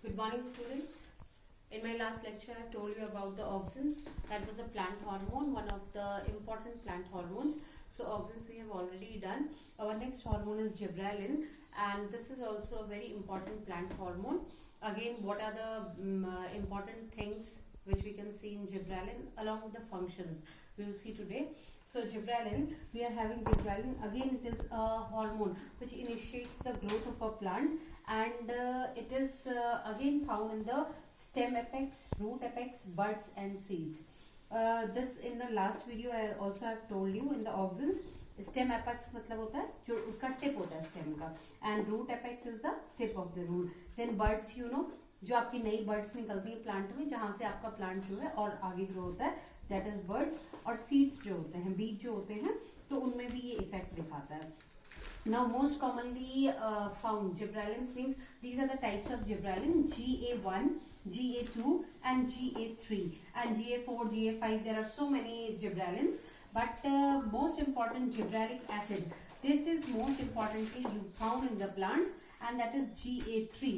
Good morning, students. In my last lecture, I told you about the auxins. That was a plant hormone, one of the important plant hormones. So auxins we have already done. Our next hormone is gibberellin, and this is also a very important plant hormone. Again, what are the important things which we can see in gibberellin along with the functions we will see today. So gibberellin, we are having gibberellin. Again, it is a hormone which initiates the growth of a plant, and it is again found in the stem apex, root apex, buds and seeds. This in the last video I also have told you in the auxins. Stem apex मतलब होता है जो उसका tip होता है stem का, and root apex is the tip of the root. Then birds, you know, जो आपकी नई बर्ड्स निकलती है प्लांट में, जहां से आपका प्लांट जो है और आगे ग्रो होता है, दैट इज बर्ड्स. और सीड्स जो होते हैं, बीज जो होते हैं, तो उनमें भी ये इफेक्ट दिखाता है. Now most commonly found gibberellins means these are the types of gibberellin: GA1, GA2 and GA3 and GA4, GA5. There are so many gibberellins, but most important gibberellic acid. This is most importantly you found in the plants, and that is GA3.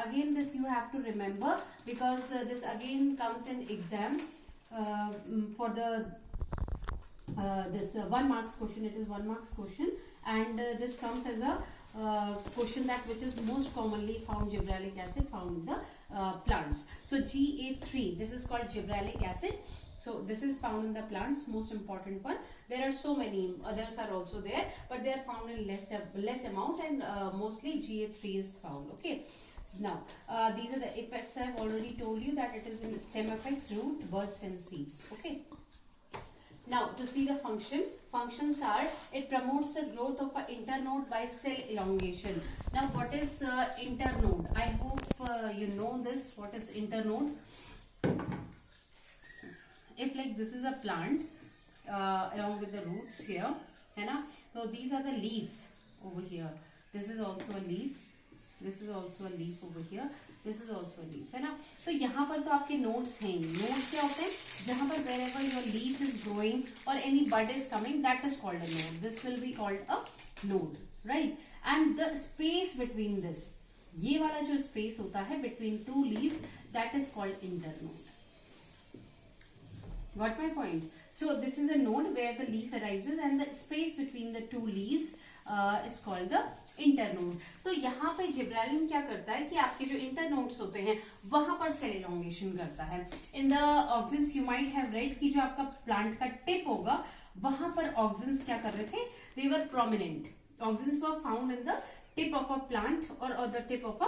Again, this you have to remember because this again comes in exam for the this 1 marks question. It is 1 marks question, and this comes as a question that which is most commonly found gibberellic acid found in the plants. So GA3, this is called gibberellic acid. So this is found in the plants, most important one. There are so many others are also there, but they are found in less amount, and mostly GA3 is found. Okay. Now these are the effects. I have already told you that it is in stem apex, root, buds and seeds. Okay. Now to see the functions are, it promotes the growth of an internode by cell elongation. Now what is internode? I hope you know this. What is internode? If like this is a plant along with the roots here, है ना? So these are the leaves over here. This is also a leaf. This is also a leaf over here. This is also a leaf, है ना? तो यहाँ पर तो आपके nodes हैं. Nodes क्या होते हैं? जहाँ पर wherever your leaf is growing or any bud is coming, that is called a node. This will be called a node, right? And the space between this, ये वाला जो space होता है between two leaves, that is called internode. Got my point? So this is a node where the leaf arises, and the space between the two leaves is called the internode. तो यहाँ पे gibberellin क्या करता है कि आपके जो internodes होते हैं वहां पर सेल एलोंगेशन करता है. In the auxins you might have read कि जो आपका प्लांट का टिप होगा वहां पर ऑक्सिन्स क्या कर रहे थे? They were prominent. Auxins were found in the tip of a plant or the tip of a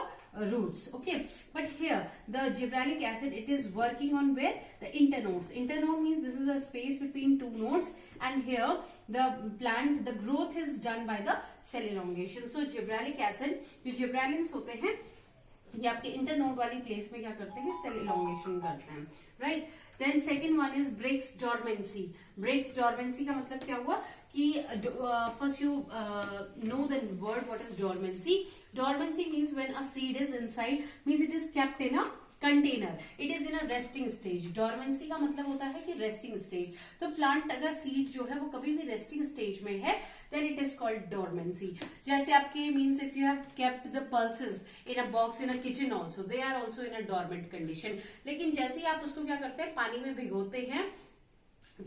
roots. Okay, but here the gibberellic acid, it is working on where? The internodes. Internode means this is a space between two nodes, and here the plant, the growth is done by the cell elongation. So gibberellic acid, जो gibberellins होते हैं ये आपके internode वाली place में क्या करते हैं? सेल इलोंगेशन करते हैं, right. Then second one is breaks dormancy. Breaks dormancy का मतलब क्या हुआ कि first you know the word what is dormancy. Dormancy means when a seed is inside, means it is kept in a container, it is in a resting stage. डॉर्मेंसी का मतलब होता है कि रेस्टिंग स्टेज. तो प्लांट अगर seed जो है वो कभी भी रेस्टिंग स्टेज में है, then it is called dormancy. जैसे आपके means if you have kept the pulses in a box in a kitchen also, they are also in a dormant condition. लेकिन जैसे ही आप उसको क्या करते हैं? पानी में भिगोते हैं,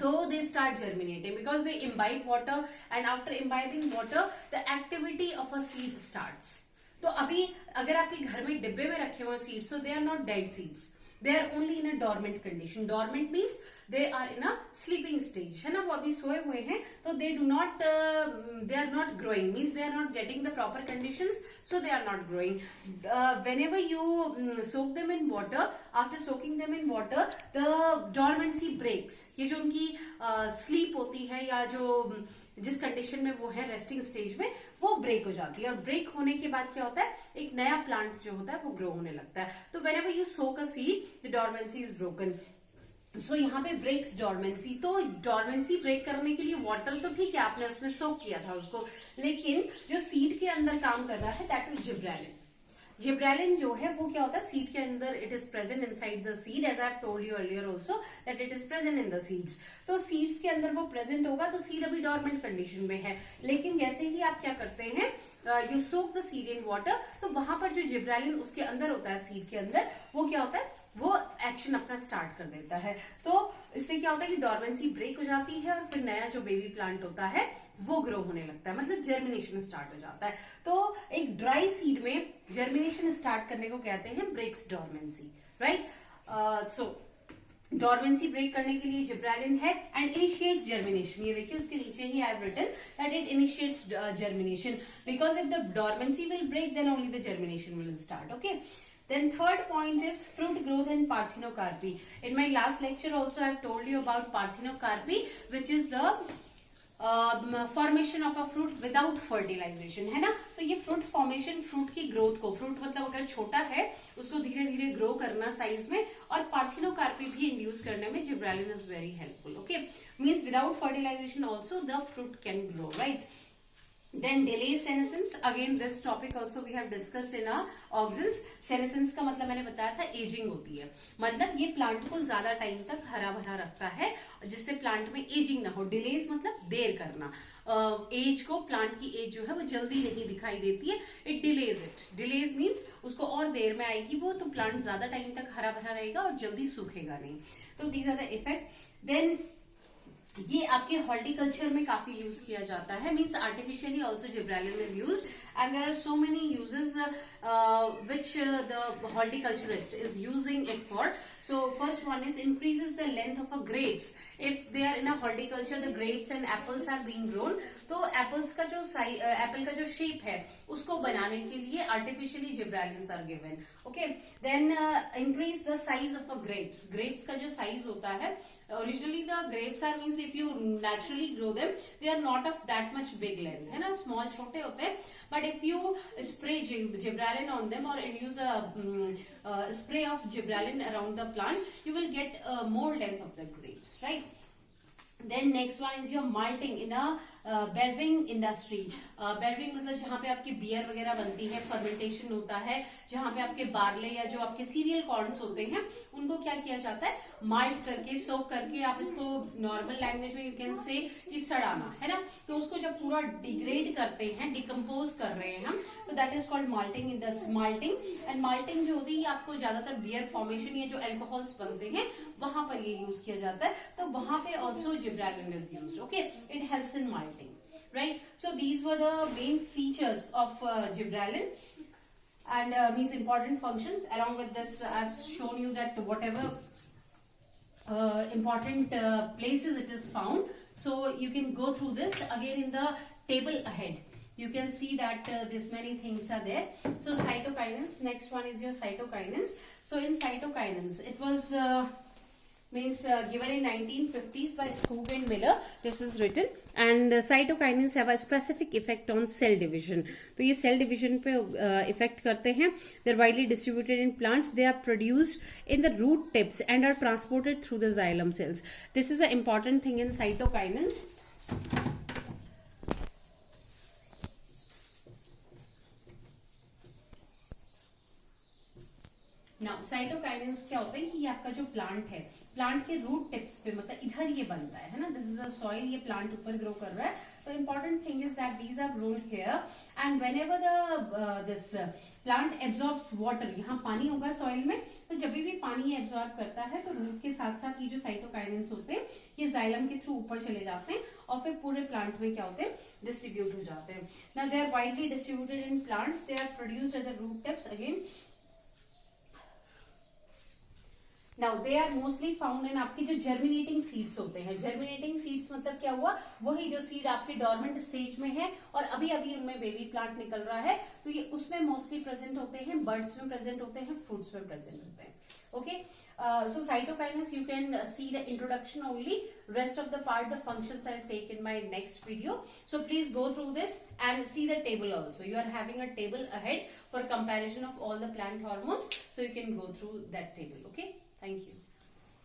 तो they start germinating because they imbibe water, and after imbibing water the activity of a seed starts. तो अभी अगर आपके घर में डिब्बे में रखे हुए सीड्स, तो they are not dead seeds, they are only in a dormant condition. Dormant means they are in a sleeping stage, है ना? वो अभी सोए हुए हैं, तो they do not they are not growing, means they are not getting the proper conditions, so they are not growing. Whenever you soak them in water, after soaking them in water, the dormancy breaks. ये जो उनकी sleep होती है, या जो जिस condition में वो है रेस्टिंग स्टेज में, वो ब्रेक हो जाती है. और ब्रेक होने के बाद क्या होता है? एक नया प्लांट जो होता है वो ग्रो होने लगता है. तो whenever you soak a seed, the dormancy is broken. सो यहाँ पे ब्रेक्स डॉर्मेंसी. तो डॉर्मेंसी ब्रेक करने के लिए वाटर तो ठीक है, आपने उसमें सोक किया था उसको, लेकिन जो सीड के अंदर काम कर रहा है दैट इज जिब्रेलिन. जिब्रेलिन जो है वो क्या होता है? सीड के अंदर it is present inside the seed, as I have told you earlier also that it is present in the seeds. तो सीड्स के अंदर वो प्रेजेंट होगा, तो सीड अभी डॉर्मेंट कंडीशन में है. लेकिन जैसे ही आप क्या करते हैं, you soak the seed in water, तो वहां पर जो जिब्रेलिन उसके अंदर होता है, सीड के अंदर, वो क्या होता है, वो एक्शन अपना स्टार्ट कर देता है। तो इससे क्या होता है कि डॉर्मेंसी ब्रेक हो जाती है और फिर नया जो बेबी प्लांट होता है वो ग्रो होने लगता है, मतलब जर्मिनेशन स्टार्ट हो जाता है। तो एक ड्राई सीड में जर्मिनेशन स्टार्ट करने को कहते हैं ब्रेक्स डॉर्मेंसी, राइट। सो डॉर्मेंसी ब्रेक करने के लिए जिब्रेलिन है एंड इनिशिएट जर्मिनेशन। ये देखिए उसके नीचे ही I have written that it initiates germination, because if the dormancy will break then only the germination will start. Okay, then third point is fruit growth and parthenocarpy. In my last lecture also I have told you about parthenocarpy, which is the formation of a fruit without fertilization, है ना। तो ये fruit formation, fruit की growth को, fruit मतलब अगर छोटा है उसको धीरे धीरे ग्रो करना साइज में, और पार्थिनोकार्पी भी इंड्यूस करने में gibberellin is very helpful. Okay, means without fertilization also the fruit can grow, right. Then delay senescence, again this topic also we have discussed in our auxins. Senescence का मतलब मैंने बताया था एजिंग होती है, मतलब ये प्लांट को ज्यादा टाइम तक हरा भरा रखता है जिससे प्लांट में एजिंग ना हो। डिलेज मतलब देर करना, एज को, प्लांट की एज जो है वो जल्दी नहीं दिखाई देती है, it delays it. Delays means उसको और देर में आएगी वो, तो प्लांट ज्यादा टाइम तक हरा भरा रहेगा और जल्दी सूखेगा नहीं। तो these are the effect. Then ये आपके हॉर्टिकल्चर में काफी यूज किया जाता है, means artificially also gibberellin is used and there are so many uses which the horticulturist is using it for. So first one is increases the length of a grapes. If they are in a horticulture, the grapes and apples are being grown, तो apples का जो Apple का जो shape है उसको बनाने के लिए artificially gibberellins are given. Okay, then increase the size of a grapes. Grapes का जो साइज होता है, originally the grapes are means if you naturally grow them they are not of that much big length, है ना, small छोटे होते हैं, but if you spray gibberellin on them और induce a spray of gibberellin around the plant, you will get more length of the grapes, right. Then next one is your malting in a beverage industry. Beverage मतलब जहां पे आपकी beer वगैरह बनती है, fermentation होता है, जहां पे आपके बार्ले या जो आपके सीरियल कॉर्न्स होते हैं उनको क्या किया जाता है, माल्ट करके, सोक करके, आप इसको नॉर्मल लैंग्वेज में यू कैन से कि सड़ाना, है ना। तो उसको जब पूरा डिग्रेड करते हैं, डिकम्पोज कर रहे हैं हम, तो that is called malting industry, malting. And malting जो होती है आपको ज्यादातर बियर फॉर्मेशन या जो एल्कोहल्स बनते हैं वहां पर ये यूज किया जाता है, तो वहां पे also gibberellin is used. Okay, it helps in malting, right? So these were the main features of gibberellin and means important functions. Along with this, I've shown you that whatever important places it is found. So you can go through this again in the table ahead. You can see that this many things are there. So cytokinins. Next one is your cytokinins. So in cytokinins, it was given in 1950s by Skoog and Miller. This is written, and cytokinins have a specific effect on cell division. तो ये cell division पे effect करते हैं. They are widely distributed in plants. They are produced in the root tips and are transported through the xylem cells. This is an important thing in cytokinins. Now cytokinins क्या होता है कि ये आपका जो प्लांट है, प्लांट के root tips पे, मतलब इधर ये बनता है ना, दिस इज अ सॉइल, ये प्लांट ऊपर ग्रो कर रहा है, तो important thing is that these are grown here and whenever the this plant absorbs water, यहाँ पानी होगा सॉइल में, तो जब भी पानी ये एब्जॉर्ब करता है तो रूट के साथ साथ ये जो साइटोकाइनेंस होते हैं ये जाइलम के थ्रू ऊपर चले जाते हैं और फिर पूरे प्लांट में क्या होते हैं, डिस्ट्रीब्यूट हो जाते हैं। Now they are widely distributed in plants, they are produced at the root tips again. Now they are mostly found in आपके जो जर्मिनेटिंग सीड्स होते हैं। जर्मिनेटिंग सीड्स मतलब क्या हुआ, वही जो सीड आपके डॉर्मेंट स्टेज में है और अभी अभी उनमें बेबी प्लांट निकल रहा है, तो ये उसमें मोस्टली प्रेजेंट होते हैं, बर्ड्स में प्रेजेंट होते हैं, फ्रूट्स में प्रेजेंट होते हैं। Okay, so cytokinins you can see the introduction only. Rest of the part, the functions I'll take in my next video. So please go through this and see the table also. You are having a table ahead for comparison of all the plant hormones. So you can go through that table. Okay, thank you.